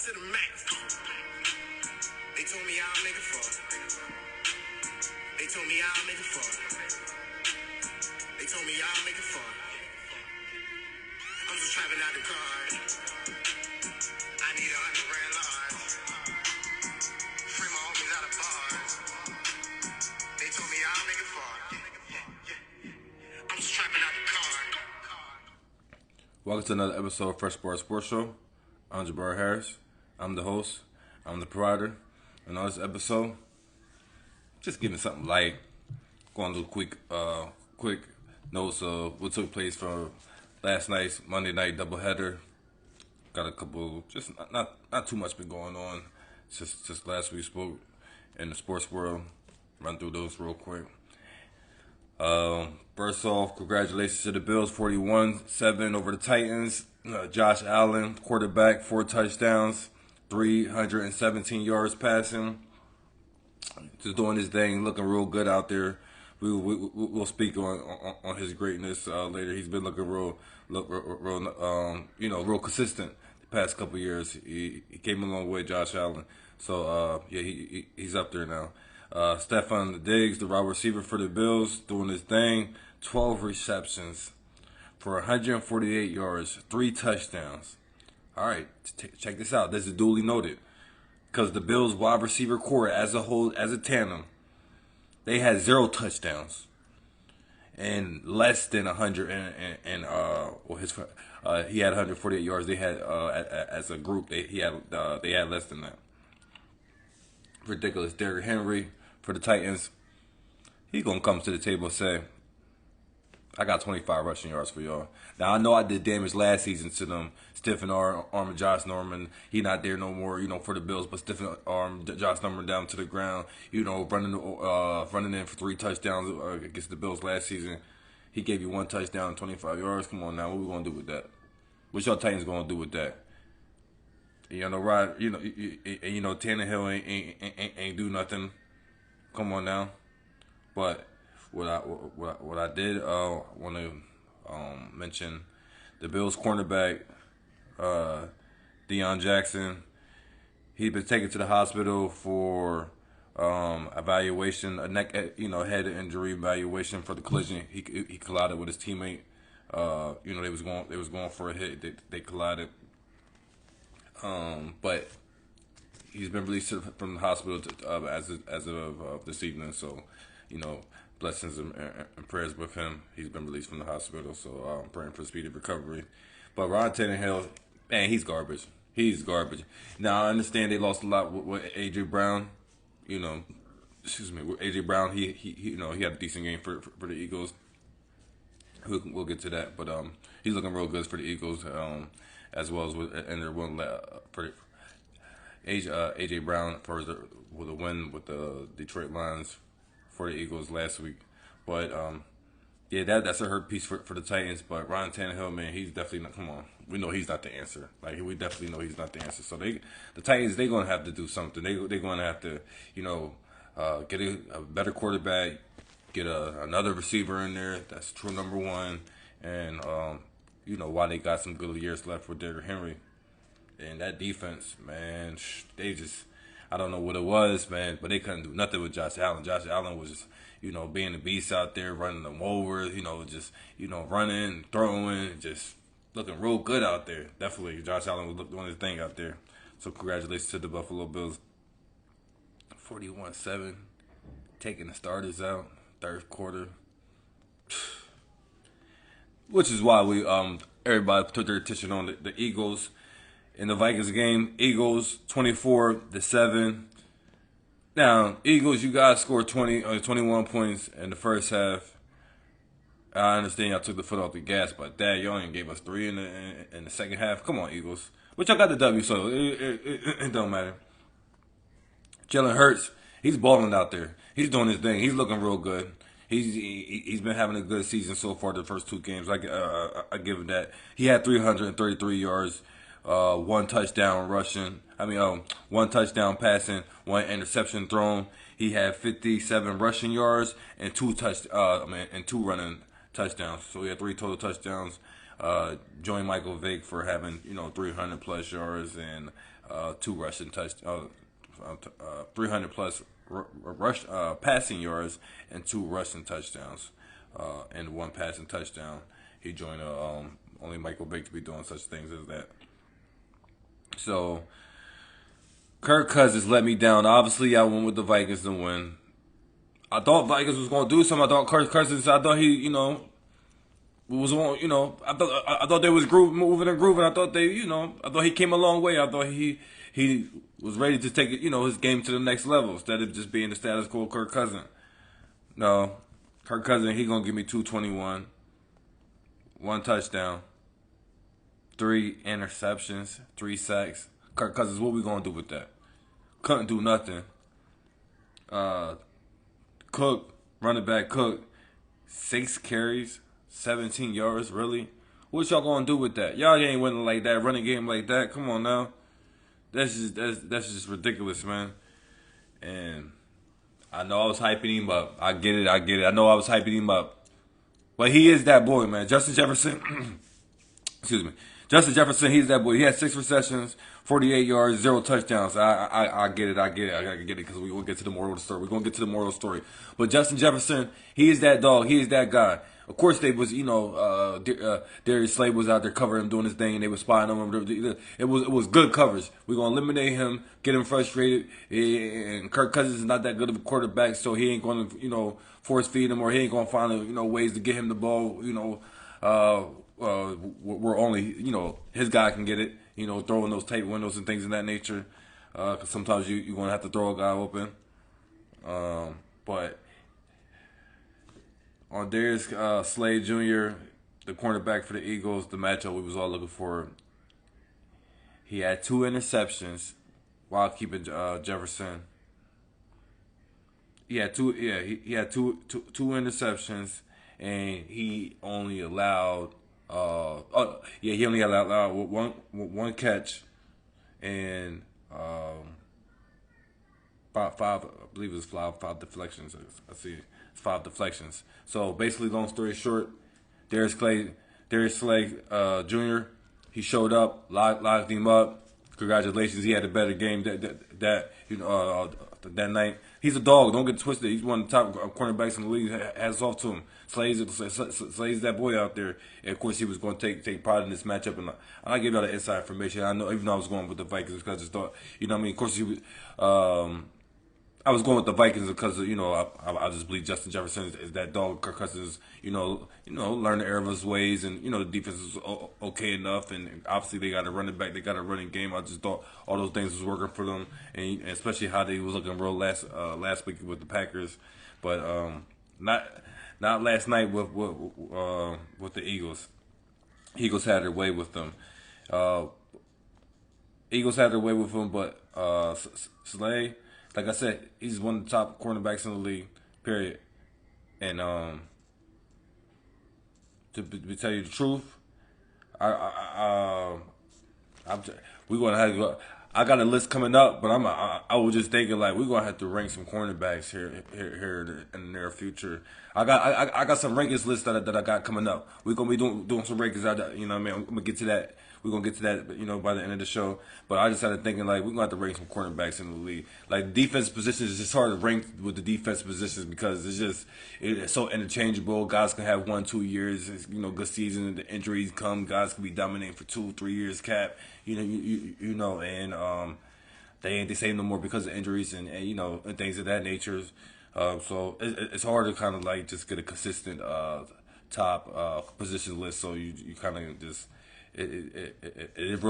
to the max. They told me I'll make it far. They told me I'll make it far. They told me I'll make it far. I'm just trapping out the car. I need 100 grand large. Free my homies out of bars. They told me I'll make it far. I'm just trapping out the car. Welcome to another episode of Fresh Sports Show. I'm Jabbar Harris. I'm the host. I'm the provider. And on this episode, just giving something light. Going to quick notes of what took place for last night's Monday night doubleheader. Got a couple, just not too much been going on since last we spoke in the sports world. Run through those real quick. First off, congratulations to the Bills, 41-7 over the Titans. Josh Allen, quarterback, 4 touchdowns, 317 yards passing. Just doing his thing, looking real good out there. We'll speak on his greatness later. He's been looking real consistent the past couple of years. He came a long way, Josh Allen. So he's up there now. Stefon Diggs, the wide receiver for the Bills, doing his thing. 12 receptions for 148 yards, 3 touchdowns. All right, check this out. This is duly noted. Because the Bills' wide receiver core as a whole, as a tandem, they had 0 touchdowns and less than 100. He had 148 yards. They had as a group, they had less than that. Ridiculous. Derrick Henry for the Titans, he's gonna come to the table and say, I got 25 rushing yards for y'all. Now, I know I did damage last season to them. Stiffen arm of Josh Norman. He not there no more, for the Bills, but stiffen arm Josh Norman down to the ground, running in for 3 touchdowns against the Bills last season. He gave you 1 touchdown and 25 yards. Come on now, what we going to do with that? What y'all Titans going to do with that? Tannehill ain't do nothing. Come on now. But what I did want to mention, the Bills cornerback Deion Jackson. He'd been taken to the hospital for evaluation, a neck head injury evaluation for the collision. He collided with his teammate. They was going for a hit. They collided. But he's been released from the hospital as of this evening. So, blessings and prayers with him. He's been released from the hospital, so I'm praying for speedy recovery. But Ryan Tannehill, man, he's garbage. He's garbage. Now, I understand they lost a lot with A.J. Brown. With A.J. Brown, he had a decent game for the Eagles. We'll get to that, but he's looking real good for the Eagles, as well as and they're one for A.J. Brown with a win with the Detroit Lions for the Eagles last week. But that's a hurt piece for the Titans. But Ryan Tannehill, man, he's definitely not. Come on, we know he's not the answer. We definitely know he's not the answer. So the Titans, they're gonna have to do something. They're gonna have to get a better quarterback, get another receiver in there that's true number one, and while they got some good years left with Derrick Henry. And that defense, man, they just, I don't know what it was, man, but they couldn't do nothing with Josh Allen. Josh Allen was just, being a beast out there, running them over, running, throwing, just looking real good out there. Definitely, Josh Allen was doing his thing out there. So congratulations to the Buffalo Bills. 41-7, taking the starters out, third quarter. Which is why everybody took their attention on the Eagles. In the Vikings game, Eagles 24-7. Now, Eagles, you guys scored 21 points in the first half. I understand y'all took the foot off the gas, but y'all only gave us 3 in the second half. Come on, Eagles. But y'all got the W, so it don't matter. Jalen Hurts, he's balling out there. He's doing his thing. He's looking real good. He's been having a good season so far. The first 2 games, I give him that. He had 333 yards, 1 touchdown rushing. 1 touchdown passing, 1 interception thrown. He had 57 rushing yards and 2 running touchdowns. So he had 3 total touchdowns. join Michael Vick for having 300 plus yards and two rushing 300 plus rush passing yards and two rushing touchdowns and one passing touchdown. He joined only Michael Vick to be doing such things as that. So Kirk Cousins let me down. Obviously, I went with the Vikings to win. I thought Vikings was going to do something. I thought Kirk Cousins. I thought he, was on. I thought they was moving and grooving. I thought I thought he came a long way. I thought he was ready to take his game to the next level instead of just being the status quo Kirk Cousins. No, Kirk Cousins. He gonna give me 221, one touchdown, 3 interceptions, 3 sacks. Kirk Cousins, what we gonna do with that? Couldn't do nothing. Cook, running back Cook, 6 carries, 17 yards. Really? What y'all gonna do with that? Y'all ain't winning like that, running game like that. Come on now. That's just ridiculous, man. And I know I was hyping him up. I get it. I know I was hyping him up. But he is that boy, man. Justin Jefferson. Excuse me. Justin Jefferson, he's that boy. He had 6 receptions, 48 yards, 0 touchdowns. I get it. I get it because we will get to the moral of the story. We're going to get to the moral story. But Justin Jefferson, he is that dog. He is that guy. Of course, they was, Darius Slade was out there covering him, doing his thing, and they was spying on him. It was good coverage. We're going to eliminate him, get him frustrated. And Kirk Cousins is not that good of a quarterback, so he ain't going to, force feed him, or he ain't going to find, ways to get him the ball, where only, his guy can get it, throwing those tight windows and things of that nature. Because sometimes you're going to have to throw a guy open. But on Darius Slade Jr., the cornerback for the Eagles, the matchup we was all looking for, he had 2 interceptions while keeping Jefferson. He had two interceptions, and he only allowed he only allowed one catch and five I believe it was five deflections. I see it. It's 5 deflections. So basically, long story short, Darius Slade Jr. He showed up, locked him up. Congratulations, he had a better game that night. He's a dog. Don't get twisted. He's one of the top cornerbacks in the league. Hats off to him. Slade's that boy out there. And of course, he was going to take pride in this matchup. And I give y'all the inside information. I know, even though I was going with the Vikings because I just thought, Of course, he was. I was going with the Vikings because I just believe Justin Jefferson is that dog. Kirk Cousins, learn the error of his ways, and the defense is okay enough, and obviously they got a running back, they got a running game. I just thought all those things was working for them, and especially how they was looking real last week with the Packers, but not last night with the Eagles. Eagles had their way with them. But Slay. Like I said, he's one of the top cornerbacks in the league, period. And to tell you the truth, we're gonna have to go. I got a list coming up, but I was just thinking like we're gonna have to rank some cornerbacks here in the near future. I got some rankings lists that I got coming up. We're gonna be doing some rankings. I'm gonna get to that. We're gonna get to that, by the end of the show. But I just started thinking like we're gonna have to rank some cornerbacks in the league. Like defense positions, it's just hard to rank with the defense positions because it's so interchangeable. Guys can have 1-2 years, good season. The injuries come, guys can be dominating for 2-3 years. Cap, and they ain't the same no more because of injuries and things of that nature. So it's hard to kind of like just get a consistent top position list. So you kind of just. It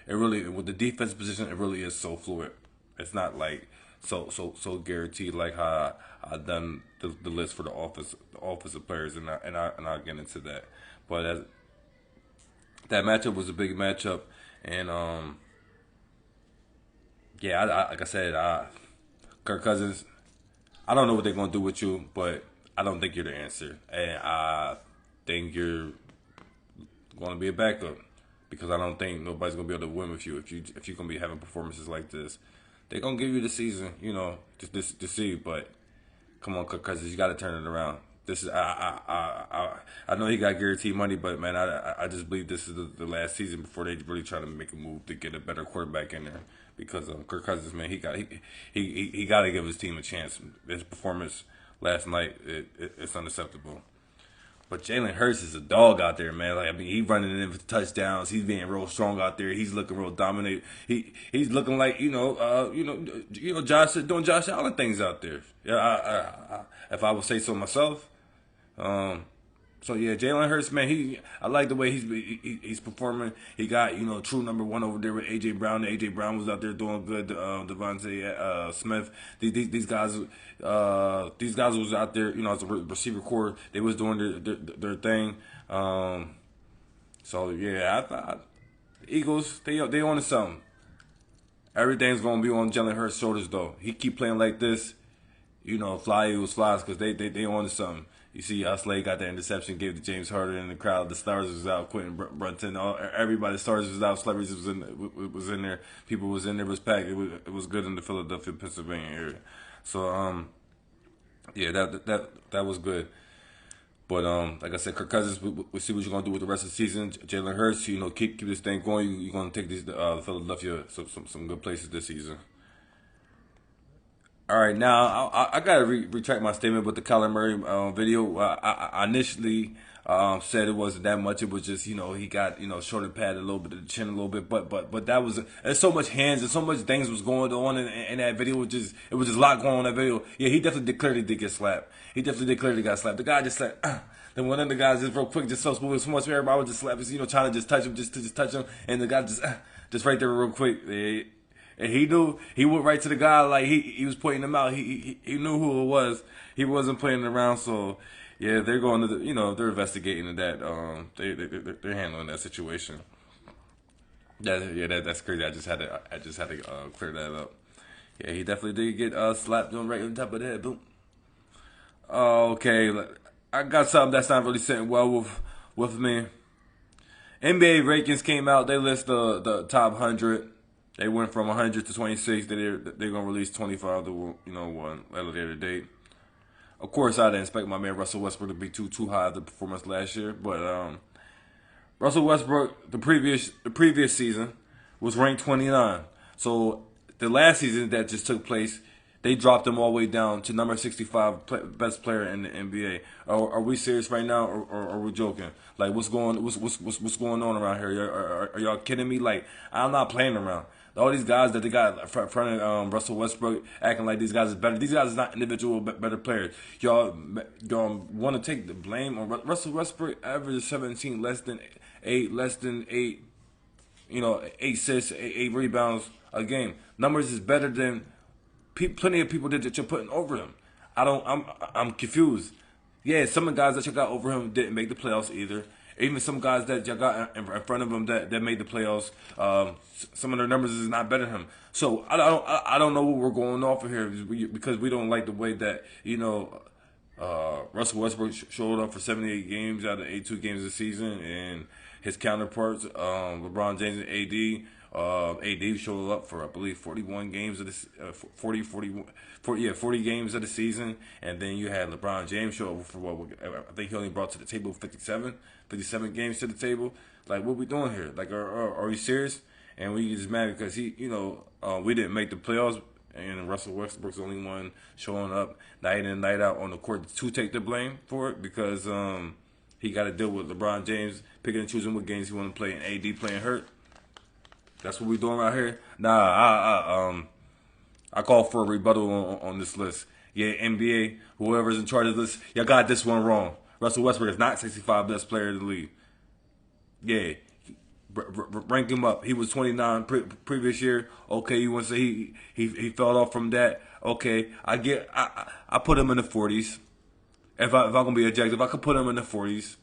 really with the defense position, it really is so fluid. It's not like so guaranteed like how I done the list for the offensive players, and I'll get into that. But that matchup was a big matchup, and like I said, Kirk Cousins. I don't know what they're gonna do with you, but I don't think you're the answer, and I think you're going to be a backup because I don't think nobody's going to be able to win with you if you're going to be having performances like this. They're going to give you the season, to see. But come on, Kirk Cousins, you got to turn it around. This is I know he got guaranteed money, but man, I just believe this is the last season before they really try to make a move to get a better quarterback in there. Because Kirk Cousins, man, he got to give his team a chance. His performance last night, it's unacceptable. But Jalen Hurts is a dog out there, man. Like, I mean, he's running in for touchdowns. He's being real strong out there. He's looking real dominant. He's looking like Josh doing Josh Allen things out there. Yeah, if I would say so myself. So yeah, Jalen Hurts, man, I like the way he's performing. He got true number one over there with AJ Brown. AJ Brown was out there doing good. Devontae Smith, these guys was out there, as a receiver core. They was doing their thing. So yeah, I thought Eagles they on to something. Everything's gonna be on Jalen Hurts' shoulders though. He keep playing like this, fly Eagles flies because they on to something. You see, Slade got that interception, gave to James Harden in the crowd. The stars was out, Quentin Brunson, everybody. The stars was out, celebrities was in there. People was in there, was packed. It was good in the Philadelphia, Pennsylvania area. So yeah, that was good. But like I said, Kirk Cousins, we'll see what you're gonna do with the rest of the season. Jalen Hurts, keep this thing going. You're gonna take these Philadelphia some good places this season. All right, now I gotta retract my statement with the Kyler Murray video. I initially said it wasn't that much. It was just he got shorter pad a little bit, the chin a little bit, but that was there's so much hands and so much things was going on in that video. It was just a lot going on in that video. Yeah, he definitely clearly did get slapped. He definitely did clearly got slapped. The guy just like. Then one of the guys just real quick, just so smooth, so much. Everybody would just slap, trying to just touch him, just touch him, and the guy just right there real quick. And he knew he went right to the guy like he was pointing him out. He knew who it was. He wasn't playing around. So yeah, they're going to they're investigating that. They're handling that situation. That's crazy. I just had to clear that up. Yeah, he definitely did get slapped on right on top of the head. Boom. Okay, I got something that's not really sitting well with me. NBA rankings came out. They list the top 100. They went from 100 to 26. They're gonna release 25 to one at a later date. Of course, I didn't expect my man Russell Westbrook to be too high of the performance last year, but Russell Westbrook the previous season was ranked 29. So the last season that just took place, they dropped him all the way down to number 65 best player in the NBA. Are we serious right now, or are we joking? Like, what's going on around here? Are y'all kidding me? Like, I'm not playing around. All these guys that they got in front of Russell Westbrook acting like these guys is better. These guys is not individual better players. Y'all want to take the blame on Russell Westbrook? Average 17, less than eight, 8 assists, 8 rebounds a game. Numbers is better than plenty of people that you're putting over him. I'm confused. Yeah, some of the guys that you got over him didn't make the playoffs either. Even some guys that you got in front of him that made the playoffs, some of their numbers is not better than him. So I don't know what we're going off of here because we don't like the way that Russell Westbrook showed up for 78 games out of 82 games this season, and his counterparts LeBron James and AD showed up for I believe 41 games of this 40 games of the season, and then you had LeBron James show up for what I think he only brought to the table 57 games to the table. Like, what we doing here? Like, are we serious? And we just mad because we didn't make the playoffs, and Russell Westbrook's the only one showing up night in and night out on the court to take the blame for it because he got to deal with LeBron James picking and choosing what games he want to play and AD playing hurt. That's what we doing right here. Nah, I call for a rebuttal on this list. Yeah, NBA, whoever's in charge of this, y'all got this one wrong. Russell Westbrook is not 65 best player in the league. Yeah, rank him up. He was 29 previous year. Okay, you want to say he fell off from that? Okay, I put him in the 40s. If I'm gonna be objective, I could put him in the 40s.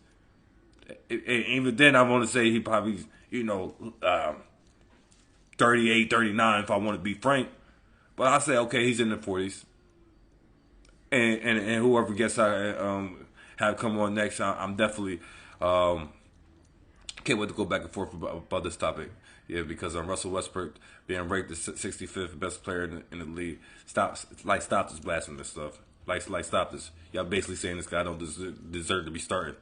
Even then, I want to say he probably 38, 39 if I want to be frank. But I say, okay, he's in the 40s. And whoever gets I have come on next, I'm definitely can't wait to go back and forth about this topic. Yeah, because Russell Westbrook being ranked the 65th best player in the league, stop this blasphemous stuff. Like, stop this. Y'all basically saying this guy don't deserve to be started.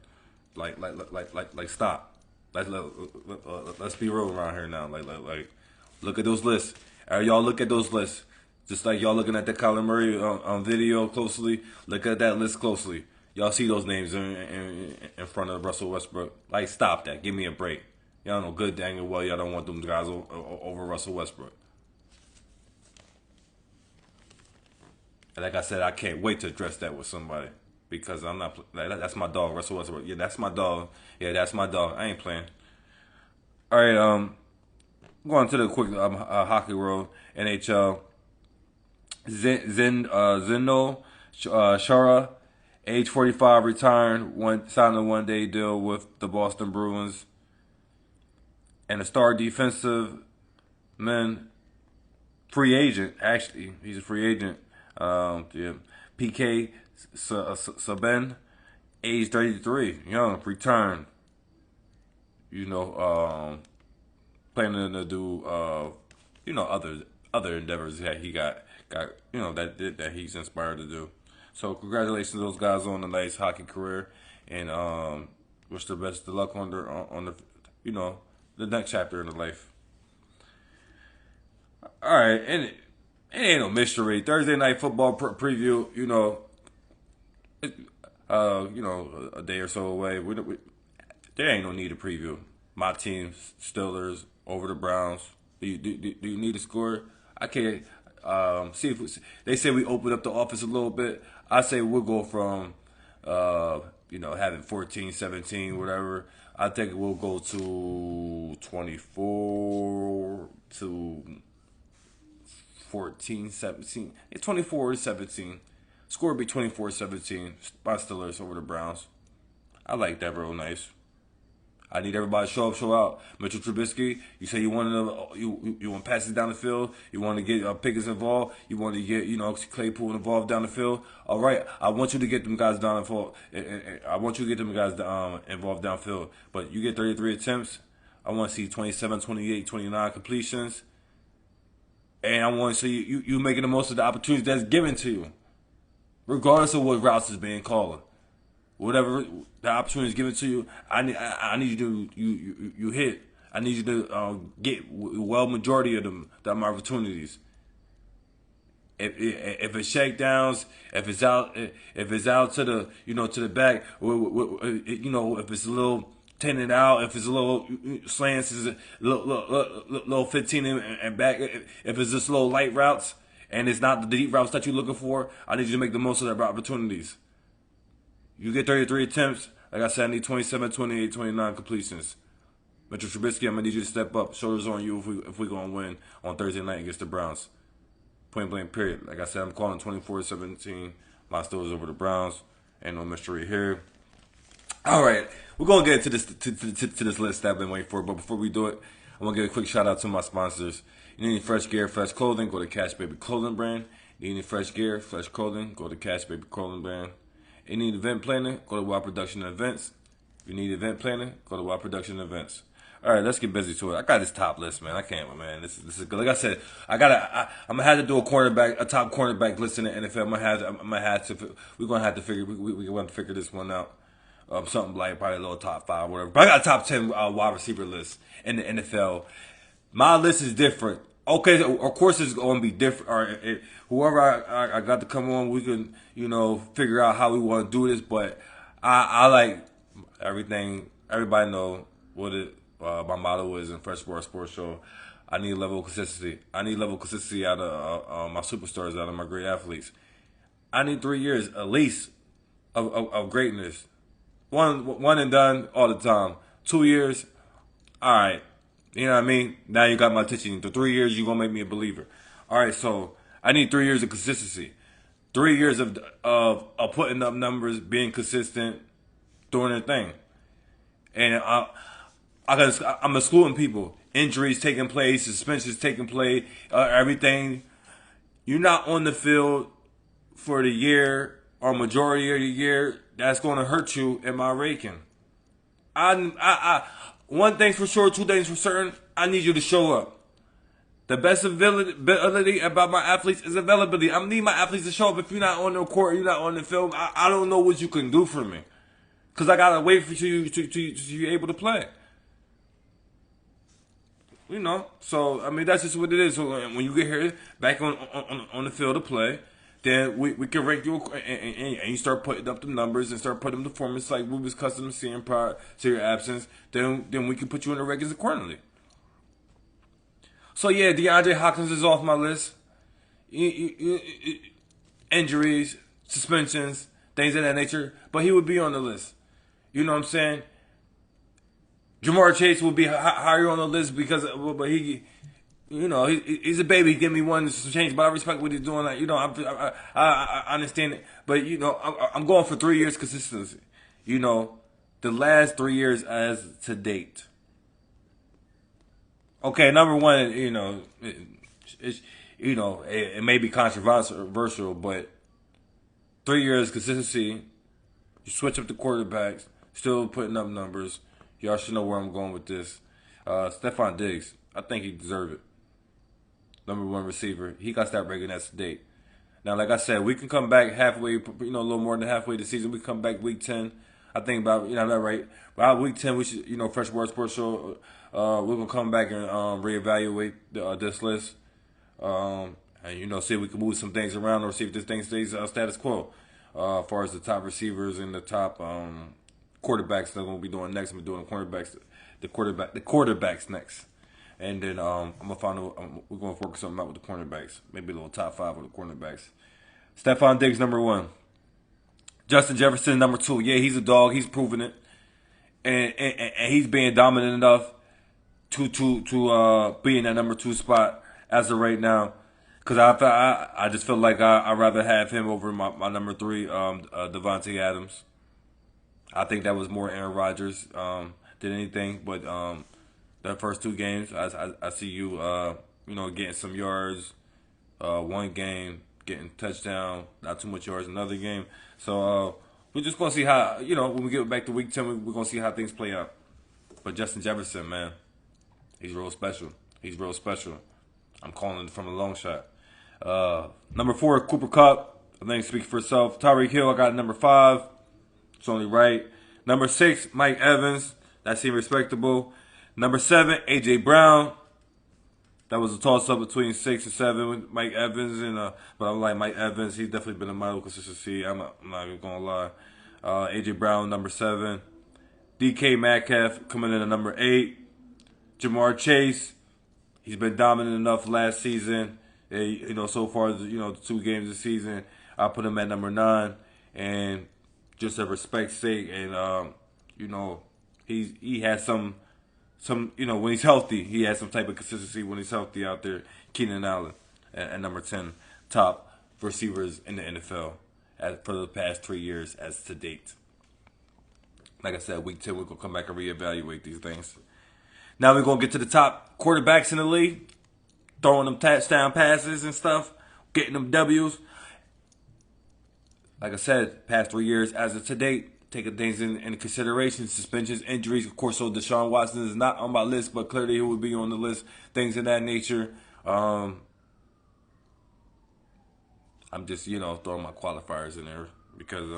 Stop. Let's be real around here now. Look at those lists. Y'all look at those lists. Just like y'all looking at the Kyler Murray on video closely. Look at that list closely. Y'all see those names in front of Russell Westbrook. Like, stop that. Give me a break. Y'all know good dang and well y'all don't want them guys over Russell Westbrook. And like I said, I can't wait to address that with somebody. Because I'm not, that's my dog, Russell Westbrook. Yeah, that's my dog. Yeah, that's my dog. I ain't playing. All right, going to the quick hockey world. NHL. Zeno Chara, age 45, retiring. Signed a one-day deal with the Boston Bruins. And a star defensive man, free agent. Actually, he's a free agent. Yeah. PK Subban, age 33, young, return. Planning to do other endeavors that he got that he's inspired to do. So congratulations to those guys on a nice hockey career, and wish the best of luck on the next chapter in their life. All right, and it ain't no mystery. Thursday night football preview. A day or so away. There ain't no need to preview. My team, Steelers, over the Browns. Do you need a score? I can't. See if they say we open up the office a little bit. I say we'll go from, having 14, 17, whatever. I think we'll go to 24 to 14, 17. It's 24 to 17. Score be 24-17 by Steelers over the Browns. I like that real nice. I need everybody to show up, show out. Mitchell Trubisky, you say you want to passes down the field. You want to get Pickens involved. You want to get Claypool involved down the field. All right, I want you to get them guys down the field. I want you to get them guys involved downfield. But you get 33 attempts. I want to see 27, 28, 29 completions. And I want to see you making the most of the opportunities that's given to you, regardless of what routes is being called. Whatever the opportunity is given to you, I need you to you hit. I need you to get majority of them opportunities. If it's shakedowns, if it's out to the to the back, if it's a little tended out, if it's a little slants, is a little 15 and back, if it's just little light routes and it's not the deep routes that you're looking for, I need you to make the most of their opportunities. You get 33 attempts. Like I said, I need 27, 28, 29 completions. Mitchell Trubisky, I'm going to need you to step up. Shoulders on you if we're going to win on Thursday night against the Browns. Point blank, period. Like I said, I'm calling 24-17. My Steelers over the Browns. Ain't no mystery here. All right. We're going to get into this to this list that I've been waiting for. But before we do it, I want to give a quick shout out to my sponsors. You need any fresh gear, fresh clothing, go to Cash Baby Clothing Brand. You need any fresh gear, fresh clothing, go to Cash Baby Clothing Brand. You need event planning, go to Wild Production Events. If you need event planning, go to Wild Production Events. All right, let's get busy to it. I got this top list, man. I can't, man. This is good. Like I said, I'm gonna have to do a top cornerback list in the NFL. We're gonna have to figure. We're gonna figure this one out. Something like probably a little top 5, whatever. But I got a top 10 wide receiver list in the NFL. My list is different. Okay, of course it's going to be different. Or whoever I got to come on, we can figure out how we want to do this. But I like everything. Everybody know what my motto is in Fresh Sports Show. I need a level of consistency. I need level of consistency out of my superstars, out of my great athletes. I need 3 years at least of greatness. One and done all the time. 2 years, all right. You know what I mean? Now you got my attention. The 3 years, you're going to make me a believer. All right, so I need 3 years of consistency. 3 years of putting up numbers, being consistent, doing their thing. And I'm excluding people. Injuries taking place, suspensions taking place, everything. You're not on the field for the year or majority of the year. That's going to hurt you in my ranking. One thing's for sure, 2 things for certain. I need you to show up. The best ability about my athletes is availability. I need my athletes to show up. If you're not on the court, you're not on the field, I don't know what you can do for me. Because I got to wait for you to be able to play. You know, so I mean that's just what it is. So when you get here back on the field to play, then we can rank you and you start putting up the numbers and start putting the performance like we was accustomed to seeing prior to your absence. Then we can put you in the rankings accordingly. So yeah, DeAndre Hopkins is off my list. Injuries, suspensions, things of that nature, but he would be on the list. You know what I'm saying? Jamar Chase will be higher on the list because, but he, you know, he's a baby. Give me one change, but I respect what he's doing. Like, you know, I understand it, but you know, I'm going for 3 years consistency. You know, the last 3 years as to date. Okay, number one, you know, it may be controversial, but 3 years consistency. You switch up the quarterbacks, still putting up numbers. Y'all should know where I'm going with this. Stephon Diggs, I think he deserves it. Number one receiver. He got to start breaking that date. Now, like I said, we can come back halfway, a little more than halfway the season. We come back week 10. I think about, that right. By week 10, we should, Fresh Word Sports Show, we're going to come back and reevaluate this list. And, see if we can move some things around or see if this thing stays status quo. As far as the top receivers and the top quarterbacks that I'm gonna be doing next. I'm doing the quarterbacks next, and then we're gonna work something out with the cornerbacks. Maybe a little top 5 with the cornerbacks. Stephon Diggs number 1, Justin Jefferson number 2. Yeah, he's a dog. He's proving it, and he's being dominant enough to be in that number 2 spot as of right now. Because I just feel like I'd rather have him over my number 3, Devontae Adams. I think that was more Aaron Rodgers than anything. But the first 2 games, I see you, getting some yards. One game, getting touchdown, not too much yards. Another game. So we're just going to see how, when we get back to week 10, we're going to see how things play out. But Justin Jefferson, man, he's real special. I'm calling it from a long shot. Number 4, Cooper Kupp. I think speaks for itself. Tyreek Hill, I got number 5. It's only right. Number 6, Mike Evans. That seemed respectable. Number 7, A.J. Brown. That was a toss-up between 6 and 7 with Mike Evans. But I like Mike Evans. He's definitely been a model of consistency. I'm not even going to lie. A.J. Brown, number 7. DK Metcalf coming in at number 8. Jamar Chase. He's been dominant enough last season. So far, the 2 games this season, I put him at number 9. And just a respect's sake, and he has some when he's healthy, he has some type of consistency when he's healthy out there. Keenan Allen at number 10, top receivers in the NFL for the past 3 years as to date. Like I said, week 10 we're gonna come back and reevaluate these things. Now we're gonna get to the top quarterbacks in the league, throwing them touchdown passes and stuff, getting them W's. Like I said, past 3 years as of to date, taking things into consideration, suspensions, injuries. Of course, so Deshaun Watson is not on my list, but clearly he would be on the list. Things of that nature. I'm just, throwing my qualifiers in there because,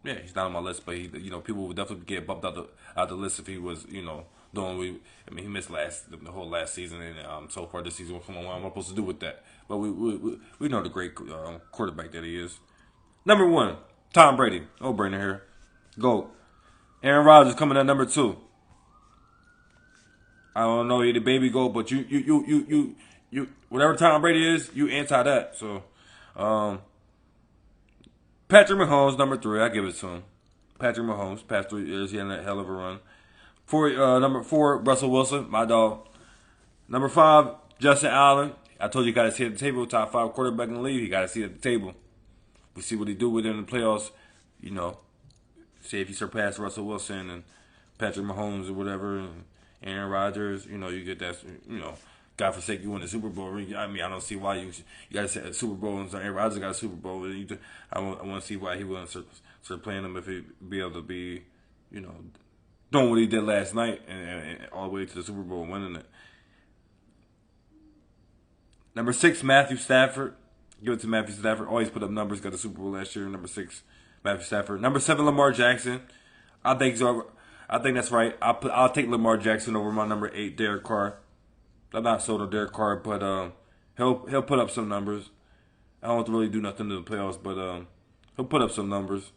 he's not on my list, but he, people would definitely get bumped out the list if he was, doing. He missed the whole last season, and so far this season, come on, what am I supposed to do with that? But we know the great quarterback that he is. Number 1, Tom Brady. Oh, brainer here. GOAT. Aaron Rodgers coming at number 2. I don't know you're the baby GOAT, but you whatever Tom Brady is, you anti that. So, Patrick Mahomes, number 3. I give it to him. Patrick Mahomes, past 3 years, he had a hell of a run. Number 4, Russell Wilson, my dog. Number 5, Justin Allen. I told you, got to see at the table. Top 5 quarterback in the league. You got to see at the table. We see what he do with it in the playoffs. See if he surpassed Russell Wilson and Patrick Mahomes or whatever, and Aaron Rodgers. You get that. God forsake you win the Super Bowl. I don't see why you got to say a Super Bowl and Aaron Rodgers got a Super Bowl. I want to see why he wouldn't start playing him if he'd be able to be, doing what he did last night and all the way to the Super Bowl winning it. Number 6, Matthew Stafford. Give it to Matthew Stafford. Always put up numbers. Got the Super Bowl last year. Number 6, Matthew Stafford. Number 7, Lamar Jackson. I think so. I think that's right. I'll take Lamar Jackson over my number 8, Derek Carr. I'm not sold on Derek Carr, but he'll put up some numbers. I don't have to really do nothing to the playoffs, but he'll put up some numbers,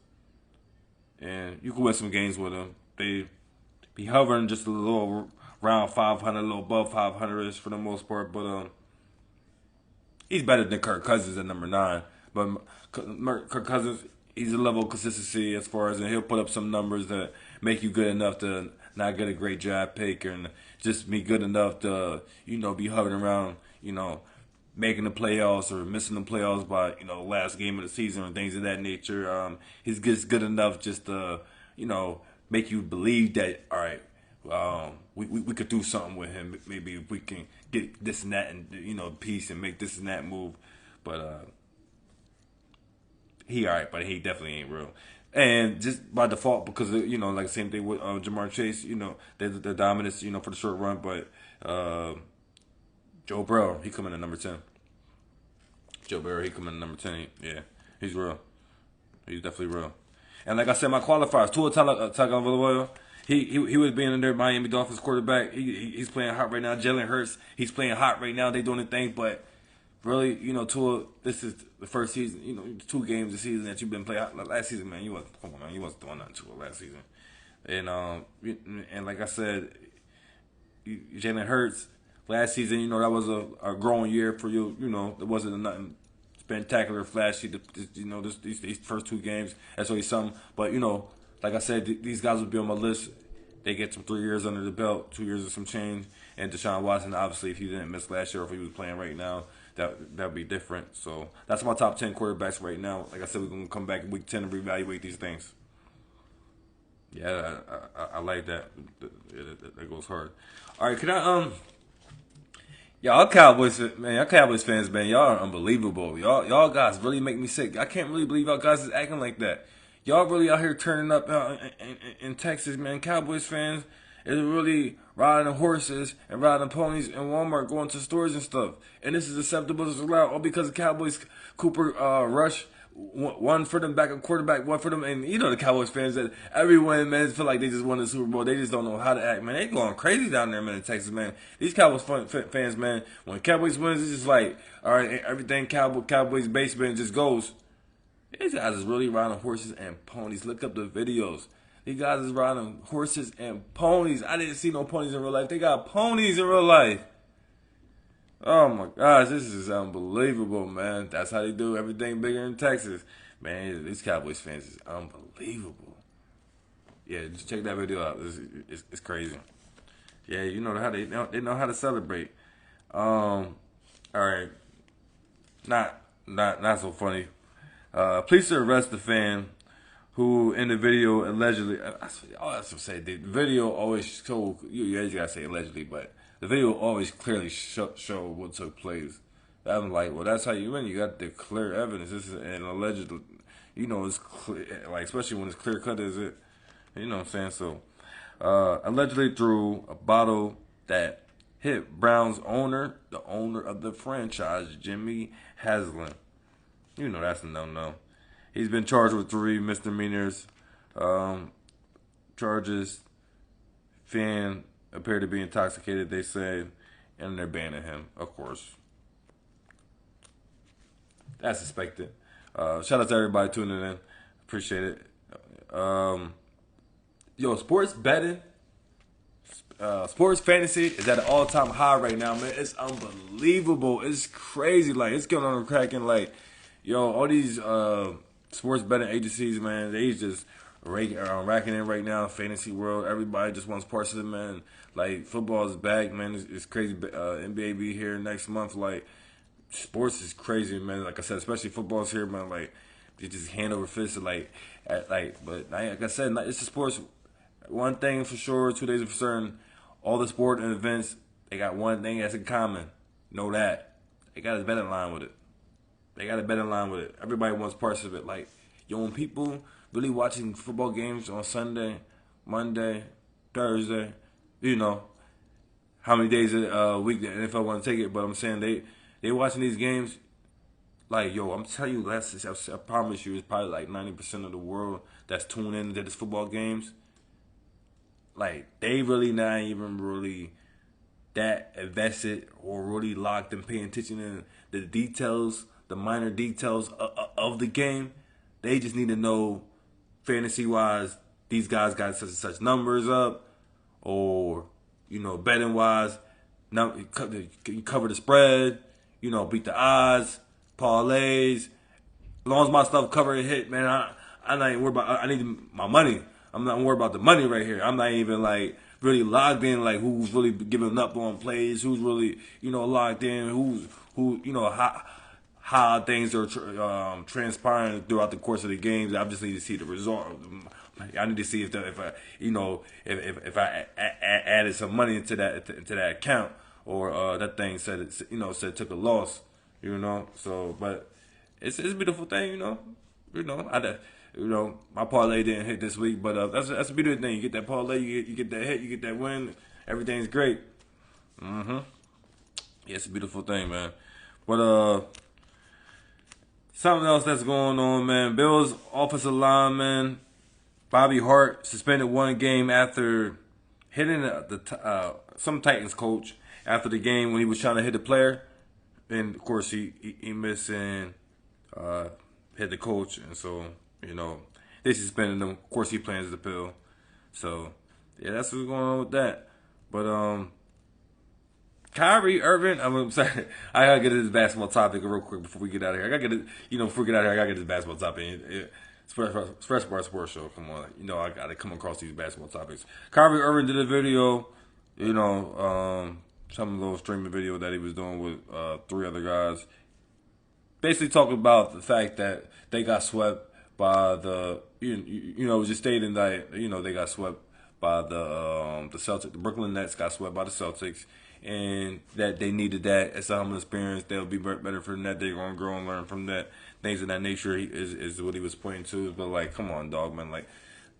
and you can win some games with him. They be hovering just a little around 500, a little above 500ish for the most part, but he's better than Kirk Cousins at number 9. But Kirk Cousins, he's a level of consistency as far as, and he'll put up some numbers that make you good enough to not get a great draft pick and just be good enough to, be hovering around, making the playoffs or missing the playoffs by, last game of the season or things of that nature. He's just good enough just to, make you believe that, all right, we could do something with him. Maybe if we can get this and that and, piece and make this and that move. But he all right, but he definitely ain't real. And just by default, because like the same thing with Jamar Chase, they're dominant, for the short run. But Joe Burrow, he coming in number 10. Joe Burrow, he coming in number 10. Yeah, he's real. He's definitely real. And like I said, my qualifiers, Tua Tagovailoa, he was being in there, Miami Dolphins quarterback. He's playing hot right now. Jalen Hurts, he's playing hot right now. They doing the thing, but really, Tua, this is the first season, 2 games this season that you've been playing. Last season, man, you wasn't doing nothing to it last season. And like I said, Jalen Hurts, last season, that was a growing year for you. There wasn't nothing spectacular, flashy. These first 2 games, that's really something. But, like I said, these guys would be on my list. They get some 3 years under the belt, 2 years of some change. And Deshaun Watson, obviously, if he didn't miss last year or if he was playing right now, that'd be different. So that's my top 10 quarterbacks right now. Like I said, we're going to come back in week 10 and reevaluate these things. Yeah, I like that. That goes hard. All right, can I y'all Cowboys fans, man, y'all are unbelievable. Y'all guys really make me sick. I can't really believe y'all guys is acting like that. Y'all really out here turning up in Texas, man. Cowboys fans is really riding horses and riding ponies in Walmart, going to stores and stuff. And this is acceptable, this is allowed, all because of Cowboys Cooper Rush. One for them, backup quarterback, one for them. And the Cowboys fans that everyone, man, feel like they just won the Super Bowl. They just don't know how to act, man. They going crazy down there, man, in Texas, man. These Cowboys fans, man, when Cowboys wins, it's just like, all right, everything Cowboys basement just goes. These guys is really riding horses and ponies. Look up the videos. These guys is riding horses and ponies. I didn't see no ponies in real life. They got ponies in real life. Oh my gosh, this is unbelievable, man. That's how they do everything bigger in Texas. Man, these Cowboys fans is unbelievable. Yeah, just check that video out. It's crazy. Yeah, how they know how to celebrate. All right. Not so funny. Police arrest the fan who in the video allegedly, I should say, the video always showed, you just gotta say allegedly, but the video always clearly show what took place. I'm like, well, that's how you win. You got the clear evidence. This is an alleged, it's clear, like, especially when it's clear cut, is it? You know what I'm saying? So, allegedly threw a bottle that hit Browns owner, the owner of the franchise, Jimmy Haslam. That's a no-no. He's been charged with 3 misdemeanors charges. Fan appeared to be intoxicated, they say, and they're banning him, of course. That's suspected. Shout out to everybody tuning in. Appreciate it. Sports betting, sports fantasy is at an all-time high right now, man. It's unbelievable. It's crazy. Like, it's going on cracking. Like, all these sports betting agencies, man, they just racking in right now. Fantasy world, everybody just wants parts of it, man. Like, football is back, man. It's crazy. NBA be here next month. Like, sports is crazy, man. Like I said, especially football's here, man. Like, they just hand over fist. But like I said, it's the sports. One thing for sure, 2 days for certain. All the sport and events, they got one thing that's in common. Know that they got a betting line with it. Everybody wants parts of it. Like, when people really watching football games on Sunday, Monday, Thursday, how many days a week the NFL want to take it. But I'm saying they they watching these games. Like, yo, I'm telling you, I promise you, it's probably like 90% of the world that's tuning into this football games. Like, they really not even really that invested or really locked and paying attention to the details, the minor details of the game. They just need to know, fantasy wise, these guys got such and such numbers up, or betting wise, you cover the spread, beat the odds, parlays. As long as my stuff cover and hit, man, I'm not even worried about. I need my money. I'm not worried about the money right here. I'm not even like really logged in, like who's really giving up on plays, who's really locked in, who how things are transpiring throughout the course of the games. I just need to see the result. I need to see if I added some money into that account, or that thing said it took a loss. So but it's a beautiful thing. My parlay didn't hit this week, but that's a beautiful thing. You get that parlay, you get that hit, you get that win. Everything's great. Yeah, it's a beautiful thing, man. But something else that's going on, man. Bills offensive lineman Bobby Hart suspended one game after hitting some Titans coach after the game when he was trying to hit a player, and of course he missed and hit the coach, and so they suspended him. Of course he plans to appeal. So yeah, that's what's going on with that. But Kyrie Irving, I'm sorry, I gotta get to this basketball topic real quick before we get out of here. I gotta get it, before we get out of here, I gotta get this basketball topic. Fresh Bar Sports Show, come on, I gotta come across these basketball topics. Kyrie Irving did a video, some little streaming video that he was doing with 3 other guys, basically talking about the fact that they got swept by the, just stating that they got swept by the Celtics. The Brooklyn Nets got swept by the Celtics, and that they needed that as a humble experience. They'll be better from that. They're gonna grow and learn from that. Things of that nature is what he was pointing to. But like, come on, dog, man. Like,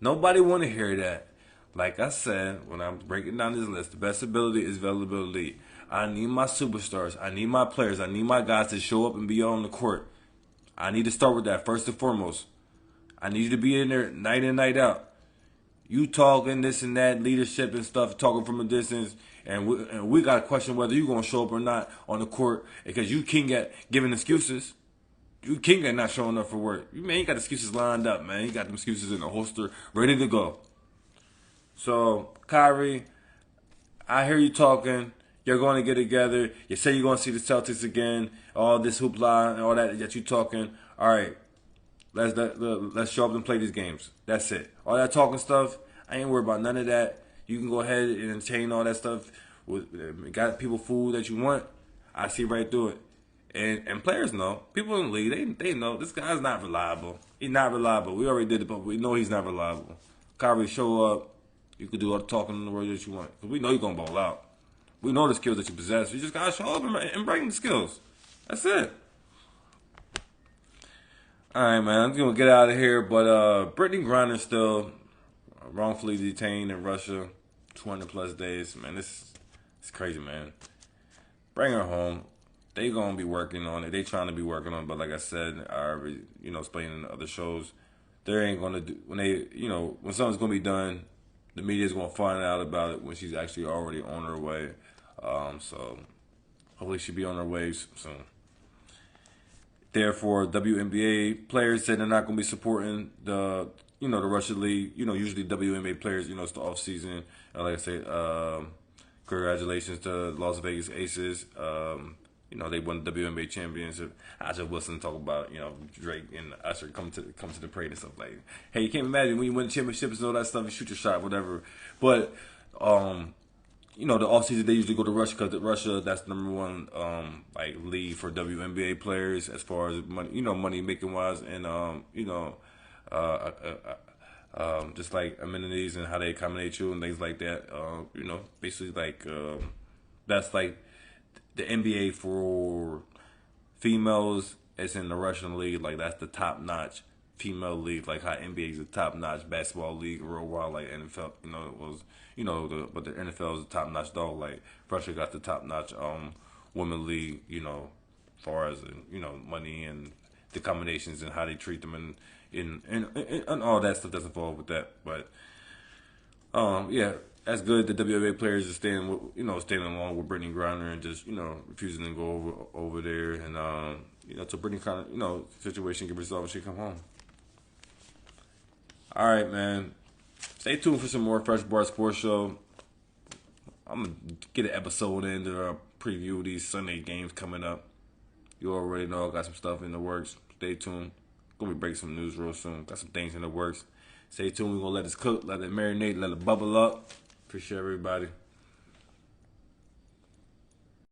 nobody want to hear that. Like I said, when I'm breaking down this list, the best ability is availability. I need my superstars. I need my players. I need my guys to show up and be on the court. I need to start with that first and foremost. I need you to be in there night in, night out. You talking this and that, leadership and stuff, talking from a distance, and we got to question whether you're going to show up or not on the court, because you king at giving excuses. You king at not showing up for work. You got excuses lined up, man. You got them excuses in the holster, ready to go. So, Kyrie, I hear you talking. You're going to get together. You say you're going to see the Celtics again. All this hoopla and all that you talking. All right. Let's show up and play these games. That's it. All that talking stuff, I ain't worried about none of that. You can go ahead and entertain all that stuff. Got people food that you want. I see right through it. And players know. People in the league, they know this guy's not reliable. He's not reliable. We already did it, but we know he's not reliable. Kyrie, show up. You can do all the talking in the world that you want. Because we know you're going to ball out. We know the skills that you possess. You just got to show up and bring the skills. That's it. All right, man. I'm going to get out of here. But Brittany Griner still wrongfully detained in Russia. 200 plus days. Man, this is crazy, man. Bring her home. They going to be working on it. They trying to be working on it. But like I said, I already, explained in other shows, they ain't going to do, when something's going to be done, the media's going to find out about it when she's actually already on her way. So hopefully she'll be on her way soon. Therefore, WNBA players said they're not going to be supporting the Russia League. Usually WNBA players, it's the off season. Like I said, congratulations to Las Vegas Aces. They won the WNBA championship. Asha Wilson talk about, Drake and Usher come to the parade and stuff like, hey, you can't imagine when you win championships and all that stuff, you shoot your shot, whatever. But, the off season they usually go to Russia because Russia, that's the number one league for WNBA players as far as money, money making wise, and just like amenities and how they accommodate you and things like that. Basically that's like the NBA for females. It's in the Russian league. Like, that's the top notch female league. Like how NBA is the top notch basketball league worldwide. Like NFL, it was, but the NFL is the top notch dog. Like Russia got the top notch women league. far as money and the combinations and how they treat them and all that stuff that's involved with that. But yeah, that's good. The WNBA players are staying along with Brittany Griner and just refusing to go over there and so Brittany kind of situation get resolved when she come home. All right, man. Stay tuned for some more Fresh Bar Sports Show. I'm gonna get an episode in to preview these Sunday games coming up. You already know I got some stuff in the works. Stay tuned. Gonna be breaking some news real soon. Got some things in the works. Stay tuned. We're gonna let this cook, let it marinate, let it bubble up. Appreciate everybody.